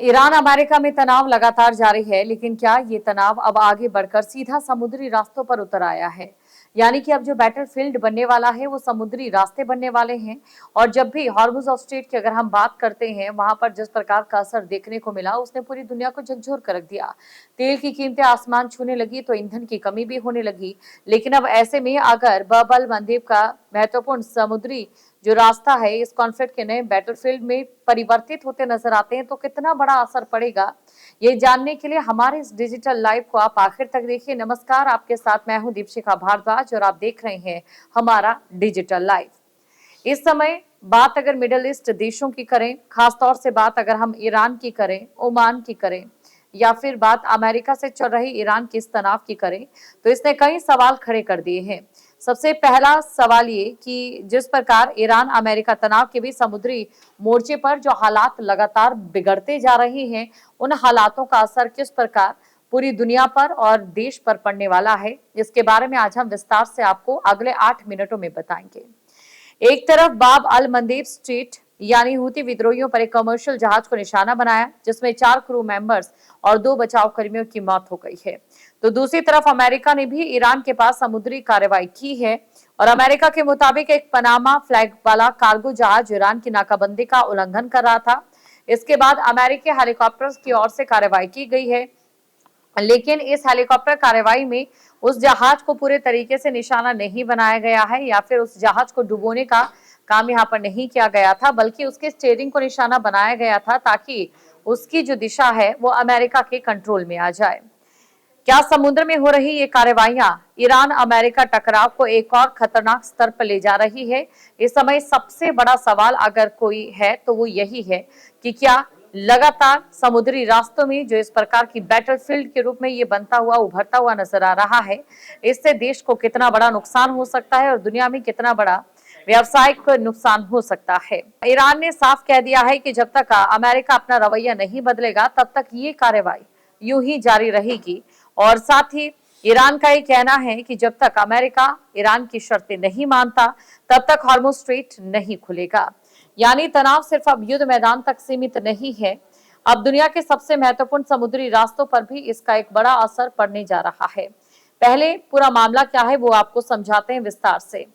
Iran America में तनाव लगातार जारी है, लेकिन क्या ये तनाव अब आगे बढ़कर सीधा समुद्री रास्तों पर उतर आया है? यानी कि अब जो बैटलफील्ड बनने वाला है वो समुद्री रास्ते बनने वाले हैं। और जब भी हॉर्मुज ऑफ स्ट्रेट की अगर हम बात करते हैं, वहां पर जिस प्रकार का असर देखने को मिला उसने पूरी दुनिया को झकझोर कर रख दिया। तेल की कीमतें आसमान छूने लगी तो ईंधन की कमी भी होने लगी। लेकिन अब ऐसे में अगर बब अल मंदेब का महत्वपूर्ण समुद्री जो रास्ता है इस कॉन्फ्लिक्ट के नए बैटलफील्ड में परिवर्तित होते नजर आते हैं तो कितना बड़ा असर पड़ेगा, ये जानने के लिए हमारे इस डिजिटल लाइव को आप आखिर तक देखिए। नमस्कार, आपके साथ मैं हूं दीपशिखा भारद्वाज और आप देख रहे हैं हमारा डिजिटल लाइव। इस समय बात अगर मिडिल ईस्ट देशों की करें, खासतौर से बात अगर हम ईरान की करें, ओमान की करें, या फिर बात अमेरिका से चल रही ईरान के इस तनाव की करें, तो इसने कई सवाल खड़े कर दिए हैं। सबसे पहला सवाल ये कि जिस प्रकार ईरान अमेरिका तनाव के बीच समुद्री मोर्चे पर जो हालात लगातार बिगड़ते जा रहे हैं, उन हालातों का असर किस प्रकार पूरी दुनिया पर और देश पर पड़ने वाला है, इसके बारे में आज हम विस्तार से आपको अगले 8 मिनटों में बताएंगे। एक तरफ बाब अल मंदेब स्ट्रीट यानी हूती विद्रोहियों पर एक कमर्शियल जहाज को निशाना बनाया, जिसमें 4 क्रू मेंबर्स और 2 बचाव कर्मियों की मौत हो गई है। तो दूसरी तरफ अमेरिका ने भी ईरान के पास समुद्री कार्रवाई की है और अमेरिका के मुताबिक एक पनामा फ्लैग वाला कार्गो जहाज ईरान की नाकाबंदी का उल्लंघन कर रहा था। इसके बाद अमेरिकी हेलीकॉप्टर्स की ओर से कार्रवाई की गई है, लेकिन इस हेलीकॉप्टर कार्रवाई में उस जहाज को पूरे तरीके से निशाना नहीं बनाया गया है या फिर उस जहाज को डुबोने का काम यहाँ पर नहीं किया गया था, बल्कि उसके स्टीयरिंग को निशाना बनाया गया था ताकि उसकी जो दिशा है वो अमेरिका के कंट्रोल में आ जाए। क्या समुद्र में हो रही ये कार्रवाइयां ईरान अमेरिका टकराव को एक और खतरनाक स्तर पर ले जा रही है? इस समय सबसे बड़ा सवाल अगर कोई है तो वो यही है कि क्या लगातार समुद्री रास्तों में जो इस प्रकार की बैटलफील्ड के रूप में ये बनता हुआ उभरता हुआ नजर आ रहा है, इससे देश को कितना बड़ा नुकसान हो सकता है और दुनिया में कितना बड़ा व्यवसायिक नुकसान हो सकता है। ईरान ने साफ कह दिया है कि जब तक अमेरिका अपना रवैया नहीं बदलेगा तब तक ये कार्रवाई यूं ही जारी रहेगी। और साथ ही ईरान का ये कहना है कि जब तक अमेरिका ईरान की शर्तें नहीं मानता तब तक हॉर्मुज स्ट्रेट नहीं खुलेगा। यानी तनाव सिर्फ अब युद्ध मैदान तक सीमित नहीं है, अब दुनिया के सबसे महत्वपूर्ण समुद्री रास्तों पर भी इसका एक बड़ा असर पड़ने जा रहा है। पहले पूरा मामला क्या है वो आपको समझाते हैं विस्तार से।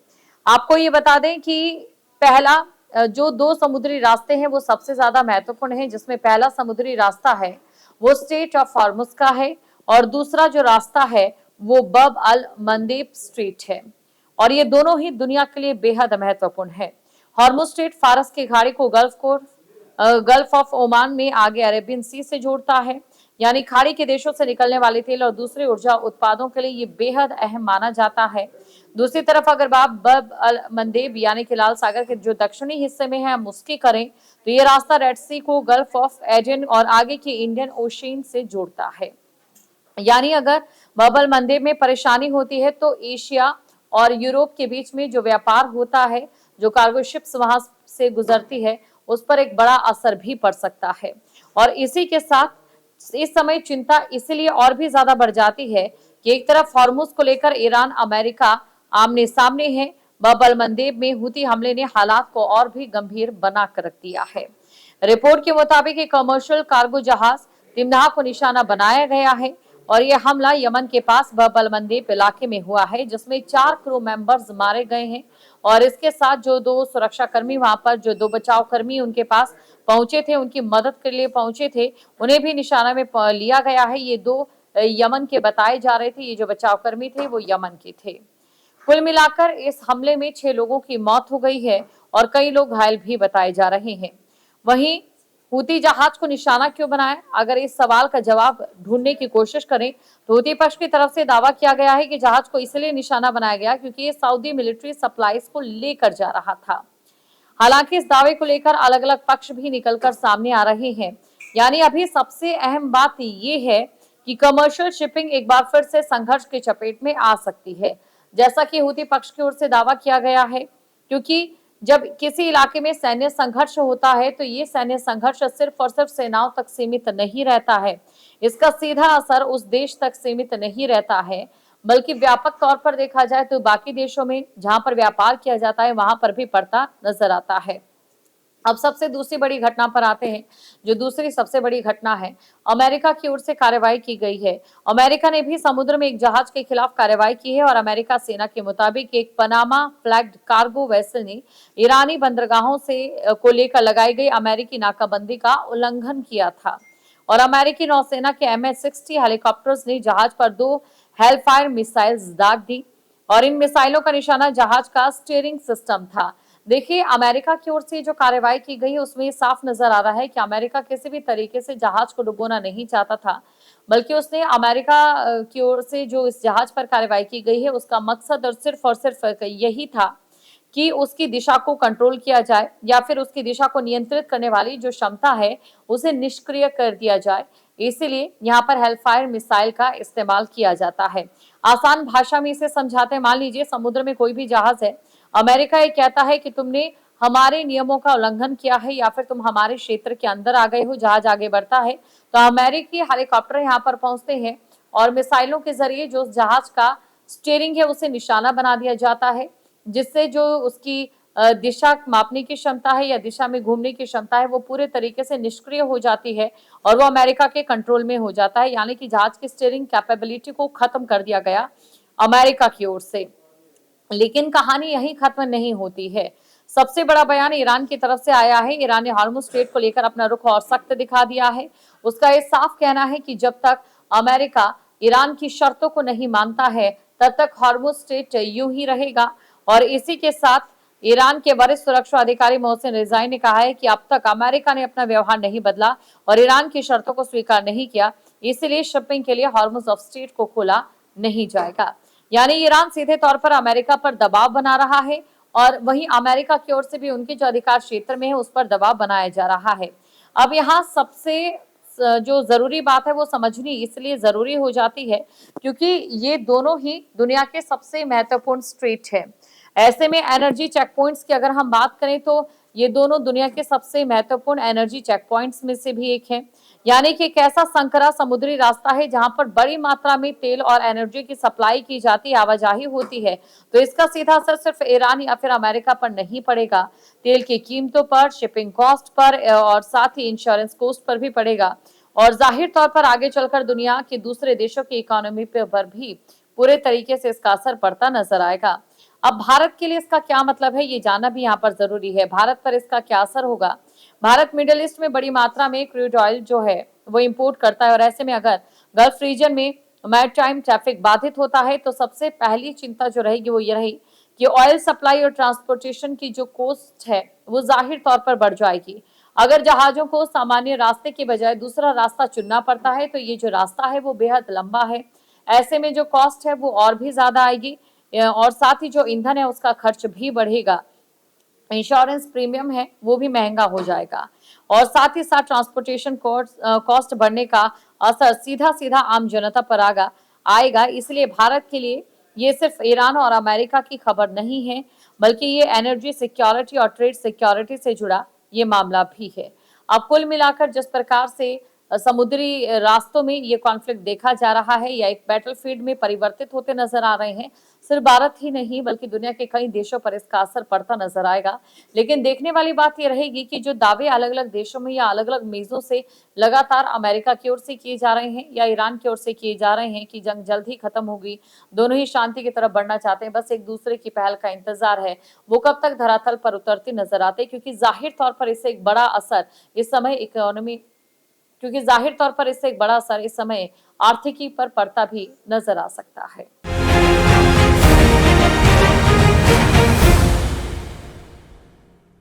आपको ये बता दें कि पहला जो 2 समुद्री रास्ते हैं वो सबसे ज्यादा महत्वपूर्ण है, जिसमें पहला समुद्री रास्ता है वो स्ट्रेट ऑफ हॉर्मुज का है और दूसरा जो रास्ता है वो बब अल मंदेब स्ट्रेट है। और ये दोनों ही दुनिया के लिए बेहद महत्वपूर्ण है। हॉर्मुज स्ट्रेट फारस की खाड़ी को गल्फ ऑफ ओमान में आगे अरेबियन सी से जोड़ता है, यानी खाड़ी के देशों से निकलने वाले तेल और दूसरे ऊर्जा उत्पादों के लिए ये बेहद अहम माना जाता है। दूसरी तरफ अगर बात बब अल मंदेब यानी कि लाल सागर के जो दक्षिणी हिस्से में है हम उसकी करें तो ये रास्ता रेड सी को गल्फ ऑफ एडन और आगे की इंडियन ओशियन से जोड़ता है। यानी अगर बब अल मंदेब में परेशानी होती है तो एशिया और यूरोप के बीच में जो व्यापार होता है, जो कार्गो शिप्स वहां से गुजरती है, उस पर एक बड़ा असर भी पड़ सकता है। और इसी के साथ इस समय चिंता इसलिए और भी ज्यादा बढ़ जाती है कि एक तरफ हॉर्मुज को लेकर ईरान अमेरिका आमने सामने है, बब अल मंदेब में हूती हमले ने हालात को और भी गंभीर बना कर रख दिया है। रिपोर्ट के मुताबिक एक कमर्शियल कार्गो जहाज तिमनाह को निशाना बनाया गया है और यह हमला यमन के पास बब अल मंदेब इलाके में हुआ है, जिसमें 4 क्रू मेंबर्स मारे गए हैं। और इसके साथ जो 2 सुरक्षा कर्मी वहां पर जो 2 बचाव कर्मी उनके पास पहुंचे थे, उनकी मदद के लिए पहुंचे थे, उन्हें भी निशाना में लिया गया है। ये 2 यमन के बताए जा रहे थे, ये जो बचाव कर्मी थे वो यमन के थे। कुल मिलाकर इस हमले में 6 लोगों की मौत हो गई है और कई लोग घायल भी बताए जा रहे हैं। वहीं हूती जहाज को निशाना क्यों बनाया? अगर इस सवाल का जवाब ढूंढने की कोशिश करें तो हूती पक्ष की तरफ से दावा किया गया है कि जहाज को इसलिए निशाना बनाया गया क्योंकि ये सऊदी मिलिट्री सप्लाईज को लेकर जा रहा था। हालांकि इस दावे को लेकर अलग अलग पक्ष भी निकलकर सामने आ रहे हैं। यानी अभी सबसे अहम बात ये है कि कमर्शियल शिपिंग एक बार फिर से संघर्ष की चपेट में आ सकती है, जैसा कि हूती पक्ष की ओर से दावा किया गया है। क्योंकि जब किसी इलाके में सैन्य संघर्ष होता है तो ये सैन्य संघर्ष सिर्फ और सिर्फ सेनाओं तक सीमित नहीं रहता है, इसका सीधा असर उस देश तक सीमित नहीं रहता है, बल्कि व्यापक तौर पर देखा जाए तो बाकी देशों में जहां पर व्यापार किया जाता है वहां पर भी पड़ता नजर आता है। अब सबसे दूसरी बड़ी घटना पर आते हैं। जो दूसरी सबसे बड़ी घटना है, अमेरिका की ओर से कार्रवाई की गई है। अमेरिका ने भी समुद्र में एक जहाज के खिलाफ कार्रवाई की है और अमेरिका सेना के मुताबिक एक पनामा फ्लैग्ड कार्गो वेसल ने ईरानी बंदरगाहों से को लेकर लगाई गई अमेरिकी नाकाबंदी का उल्लंघन किया था। और अमेरिकी नौसेना के MS-60 हेलीकॉप्टर्स ने जहाज पर 2 हेलफायर मिसाइल्स दाग दी और इन मिसाइलों का निशाना जहाज का स्टीयरिंग सिस्टम था। देखिए, अमेरिका की ओर से जो कार्रवाई की गई है उसमें साफ नजर आ रहा है कि अमेरिका किसी भी तरीके से जहाज को डुबोना नहीं चाहता था, बल्कि उसने अमेरिका की ओर से जो इस जहाज पर कार्रवाई की गई है उसका मकसद और सिर्फ यही था कि उसकी दिशा को कंट्रोल किया जाए या फिर उसकी दिशा को नियंत्रित करने वाली जो क्षमता है उसे निष्क्रिय कर दिया जाए। इसीलिए यहाँ पर हेलफायर मिसाइल का इस्तेमाल किया जाता है। आसान भाषा में इसे समझाते हैं, मान लीजिए समुद्र में कोई भी जहाज है, अमेरिका ये कहता है कि तुमने हमारे नियमों का उल्लंघन किया है या फिर तुम हमारे क्षेत्र के अंदर आ गए हो, जहाज आगे बढ़ता है तो अमेरिकी हेलीकॉप्टर यहाँ पर पहुंचते हैं और मिसाइलों के जरिए जो जहाज का स्टीयरिंग है उसे निशाना बना दिया जाता है, जिससे जो उसकी दिशा मापने की क्षमता है या दिशा में घूमने की क्षमता है वो पूरे तरीके से निष्क्रिय हो जाती है और वो अमेरिका के कंट्रोल में हो जाता है। यानी कि जहाज की स्टीयरिंग कैपेबिलिटी को खत्म कर दिया गया अमेरिका की ओर से। लेकिन कहानी यहीं खत्म नहीं होती है। सबसे बड़ा बयान ईरान की तरफ से आया है। ईरान ने हार्मुज स्ट्रेट को लेकर अपना रुख और सख्त दिखा दिया है। उसका ये साफ कहना है कि जब तक अमेरिका ईरान की शर्तों को नहीं मानता है तब तक हार्मुज स्ट्रेट यूं ही रहेगा। और इसी के साथ ईरान के वरिष्ठ सुरक्षा अधिकारी मोहसिन रिजाई ने कहा है कि अब तक अमेरिका ने अपना व्यवहार नहीं बदला और ईरान की शर्तों को स्वीकार नहीं किया, इसलिए शिपिंग के लिए हार्मुज ऑफ स्ट्रेट को खोला नहीं जाएगा। यानी ईरान सीधे तौर पर अमेरिका पर दबाव बना रहा है और वहीं अमेरिका की ओर से भी उनके जो अधिकार क्षेत्र में है उस पर दबाव बनाया जा रहा है। अब यहाँ सबसे जो जरूरी बात है वो समझनी इसलिए जरूरी हो जाती है क्योंकि ये दोनों ही दुनिया के सबसे महत्वपूर्ण स्ट्रेट है। ऐसे में एनर्जी चेक पॉइंट्स की अगर हम बात करें तो ये दोनों दुनिया के सबसे महत्वपूर्ण एनर्जी चेक पॉइंट्स में से भी एक है। यानी कि एक ऐसा संकरा समुद्री रास्ता है जहां पर बड़ी मात्रा में तेल और एनर्जी की सप्लाई की जाती है, आवाजाही होती है, तो इसका सीधा असर सिर्फ ईरान या फिर अमेरिका पर नहीं पड़ेगा, तेल की कीमतों पर, शिपिंग कॉस्ट पर और साथ ही इंश्योरेंस कॉस्ट पर भी पड़ेगा और जाहिर तौर पर आगे चलकर दुनिया के दूसरे देशों की इकोनॉमी पर भी पूरे तरीके से इसका असर पड़ता नजर आएगा। अब भारत के लिए इसका क्या मतलब है ये जानना भी यहाँ पर जरूरी है। भारत पर इसका क्या असर होगा? भारत मिडिल ईस्ट में बड़ी मात्रा में क्रूड ऑयल जो है वो इंपोर्ट करता है और ऐसे में अगर गल्फ रीजन में मैरीटाइम ट्रैफिक बाधित होता है तो सबसे पहली चिंता जो रहेगी वो ये रहेगी कि ऑयल सप्लाई और ट्रांसपोर्टेशन की जो कॉस्ट है वो जाहिर तौर पर बढ़ जाएगी। अगर जहाजों को सामान्य रास्ते के बजाय दूसरा रास्ता चुनना पड़ता है तो ये जो रास्ता है वो बेहद लंबा है। ऐसे में जो कॉस्ट है वो और भी ज्यादा आएगी और साथ ही जो ईंधन है उसका खर्च भी बढ़ेगा, इंश्योरेंस प्रीमियम है वो भी महंगा हो जाएगा और साथ ही साथ ट्रांसपोर्टेशन कॉस्ट बढ़ने का असर सीधा सीधा आम जनता पर आएगा। इसलिए भारत के लिए ये सिर्फ ईरान और अमेरिका की खबर नहीं है बल्कि ये एनर्जी सिक्योरिटी और ट्रेड सिक्योरिटी से जुड़ा ये मामला भी है। अब कुल मिलाकर जिस प्रकार से समुद्री रास्तों में ये कॉन्फ्लिक्ट देखा जा रहा है या एक बैटलफील्ड में परिवर्तित होते नजर आ रहे हैं, सिर्फ भारत ही नहीं बल्कि दुनिया के कई देशों पर इसका असर पड़ता नजर आएगा। लेकिन देखने वाली बात यह रहेगी कि जो दावे अलग अलग देशों में या अलग अलग मेजों से लगातार अमेरिका की ओर से किए जा रहे हैं या ईरान की ओर से किए जा रहे हैं कि जंग जल्द ही खत्म होगी, दोनों ही शांति की तरफ बढ़ना चाहते हैं, बस एक दूसरे की पहल का इंतजार है, वो कब तक धरातल पर उतरते नजर आते, क्योंकि जाहिर तौर पर इससे एक बड़ा असर इस समय इकोनॉमी क्योंकि जाहिर तौर पर इससे एक बड़ा असर इस समय आर्थिकी पर पड़ता भी नजर आ सकता है।